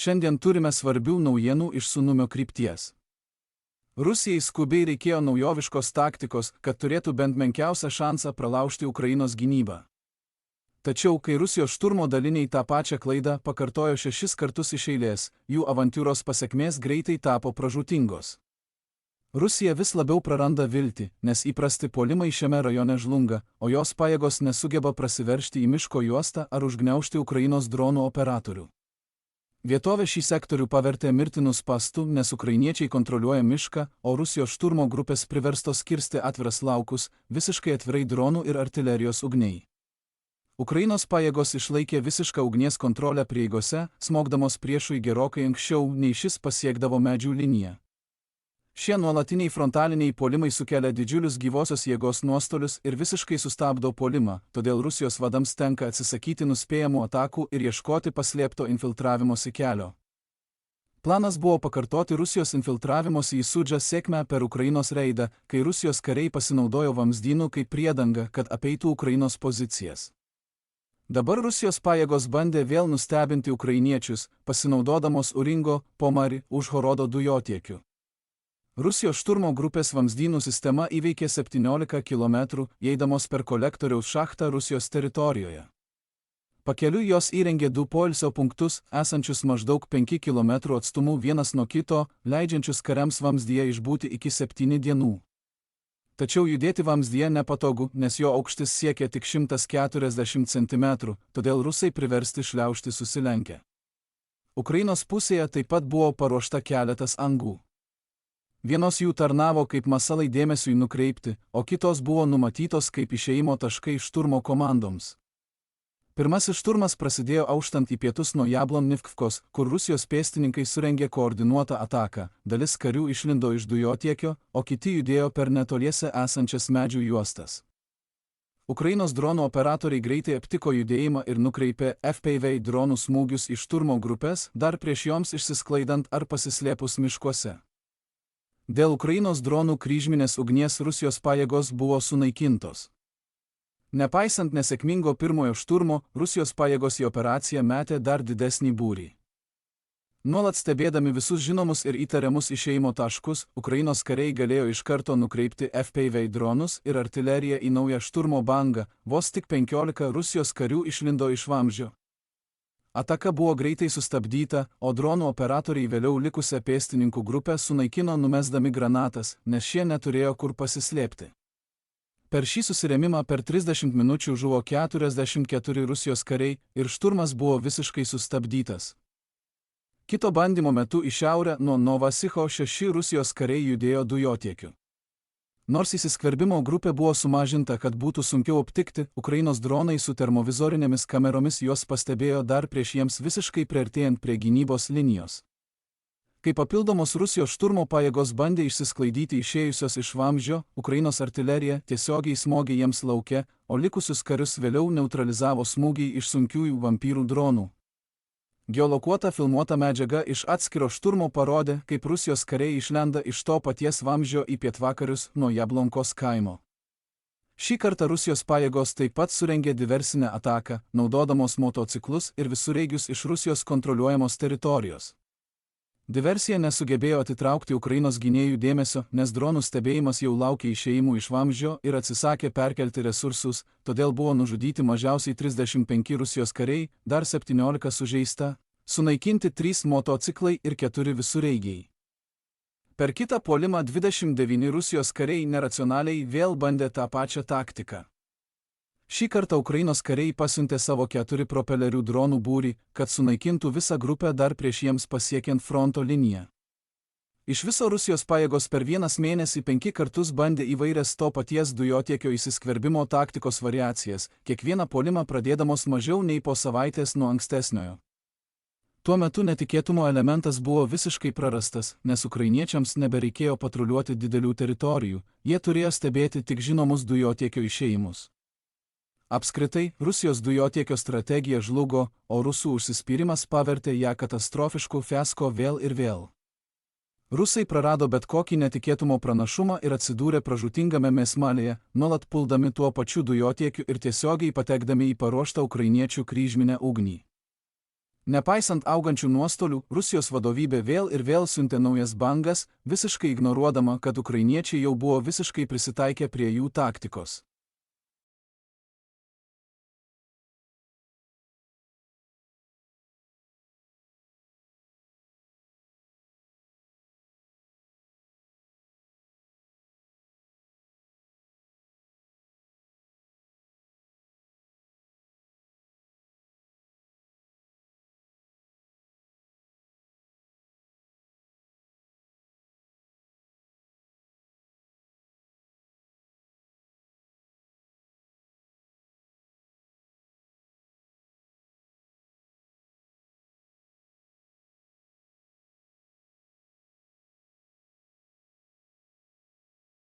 Šiandien turime svarbių naujienų iš Sunumio krypties. Rusijai skubiai reikėjo naujoviškos taktikos, kad turėtų bent menkiausią šansą pralaužti Ukrainos gynybą. Tačiau, kai Rusijos šturmo daliniai tą pačią klaidą pakartojo 6 kartus iš eilės, jų avantiūros pasekmės greitai tapo pražūtingos. Rusija vis labiau praranda viltį, nes įprasti puolimai šiame rajone žlunga, o jos pajėgos nesugeba prasiveržti į miško juostą ar užgniaužti Ukrainos dronų operatorių. Vietovė šį sektorių pavertė mirtinu spąstu, nes ukrainiečiai kontroliuoja mišką, o Rusijos šturmo grupės priverstos kirsti atviras laukus, visiškai atvirai dronų ir artilerijos ugniai. Ukrainos pajėgos išlaikė visišką ugnies kontrolę prieigose, smogdamos priešui gerokai anksčiau, nei šis pasiekdavo medžių liniją. Šie nuolatiniai frontaliniai puolimai sukelia didžiulius gyvosios jėgos nuostolius ir visiškai sustabdo puolimą, todėl Rusijos vadams tenka atsisakyti nuspėjamų atakų ir ieškoti paslėpto infiltravimosi kelio. Planas buvo pakartoti Rusijos infiltravimosi į Sudžą sėkmę per Ukrainos reidą, kai Rusijos kariai pasinaudojo vamzdynų kaip priedanga, kad apeitų Ukrainos pozicijas. Dabar Rusijos pajėgos bandė vėl nustebinti ukrainiečius, pasinaudodamos Uringo, Pomari, Užhorodo dujotiekiu. Rusijos šturmo grupės vamzdynų sistema įveikė 17 km, eidamos per kolektoriaus šachtą Rusijos teritorijoje. Pakeliui jos įrengė 2 poilsio punktus, esančius maždaug 5 km atstumu vienas nuo kito, leidžiančius kariams vamzdyje išbūti iki 7 dienų. Tačiau judėti vamzdyje nepatogu, nes jo aukštis siekia tik 140 cm, todėl rusai priversti šliaužti susilenkę. Ukrainos pusėje taip pat buvo paruošta keletas angų. Vienos jų tarnavo kaip masalai dėmesiui nukreipti, o kitos buvo numatytos kaip išėjimo taškai šturmo komandoms. Pirmasis šturmas prasidėjo auštant į pietus nuo Jablonivkos, kur Rusijos pėstininkai surengė koordinuotą ataką, dalis karių išlindo iš dujotiekio, o kiti judėjo per netoliese esančias medžių juostas. Ukrainos dronų operatoriai greitai aptiko judėjimą ir nukreipė FPV dronų smūgius į šturmo grupės, dar prieš joms išsisklaidant ar pasislėpus miškuose. Dėl Ukrainos dronų kryžminės ugnies Rusijos pajėgos buvo sunaikintos. Nepaisant nesėkmingo pirmojo šturmo, Rusijos pajėgos į operaciją metė dar didesnį būrį. Nuolat stebėdami visus žinomus ir įtariamus išėjimo taškus, Ukrainos kariai galėjo iš karto nukreipti FPV dronus ir artileriją į naują šturmo bangą, vos tik 15 Rusijos karių išlindo iš vamzdžio. Ataka buvo greitai sustabdyta, o dronų operatoriai vėliau likusią pėstininkų grupę sunaikino numesdami granatas, nes šie neturėjo kur pasislėpti. Per šį susirėmimą per 30 minučių žuvo 44 Rusijos kariai ir šturmas buvo visiškai sustabdytas. Kito bandymo metu į šiaurę nuo Novasicho 6 Rusijos kariai judėjo dujotiekiu. Nors įsiskverbimo grupė buvo sumažinta, kad būtų sunkiau aptikti, Ukrainos dronai su termovizorinėmis kameromis juos pastebėjo dar prieš jiems visiškai priartėjant prie gynybos linijos. Kai papildomos Rusijos šturmo pajėgos bandė išsisklaidyti išėjusios iš vamzdžio, Ukrainos artilerija tiesiogiai smogė jiems lauke, o likusius karius vėliau neutralizavo smūgiai iš sunkiųjų vampyrų dronų. Geolokuota filmuota medžiaga iš atskiro šturmo parodė, kaip Rusijos kariai išlenda iš to paties vamzdžio į pietvakarius nuo Jablonkos kaimo. Šį kartą Rusijos pajėgos taip pat surengė diversinę ataką, naudodamos motociklus ir visureigius iš Rusijos kontroliuojamos teritorijos. Diversija nesugebėjo atitraukti Ukrainos gynėjų dėmesio, nes dronų stebėjimas jau laukė išėjimų iš vamzdžio ir atsisakė perkelti resursus, todėl buvo nužudyti mažiausiai 35 Rusijos kariai, dar 17 sužeista, sunaikinti 3 motociklai ir 4 visureigiai. Per kitą puolimą 29 Rusijos kariai neracionaliai vėl bandė tą pačią taktiką. Šį kartą Ukrainos kariai pasiuntė savo 4 propelerių dronų būrį, kad sunaikintų visą grupę dar prieš jiems pasiekiant fronto liniją. Iš viso Rusijos pajėgos per vienas mėnesį 5 kartus bandė įvairias to paties dujotiekio įsiskverbimo taktikos variacijas, kiekvieną puolimą pradėdamos mažiau nei po savaitės nuo ankstesniojo. Tuo metu netikėtumo elementas buvo visiškai prarastas, nes ukrainiečiams nebereikėjo patruliuoti didelių teritorijų, jie turėjo stebėti tik žinomus dujotiekio išėjimus. Apskritai, Rusijos dujotiekio strategija žlugo, o rusų užsispyrimas pavertė ją katastrofišku fiasko vėl ir vėl. Rusai prarado bet kokį netikėtumo pranašumą ir atsidūrė pražūtingame mėsmalėje, nuolat puldami tuo pačiu dujotiekiu ir tiesiogiai patekdami į paruoštą ukrainiečių kryžminę ugnį. Nepaisant augančių nuostolių, Rusijos vadovybė vėl ir vėl siuntė naujas bangas, visiškai ignoruodama, kad ukrainiečiai jau buvo visiškai prisitaikę prie jų taktikos.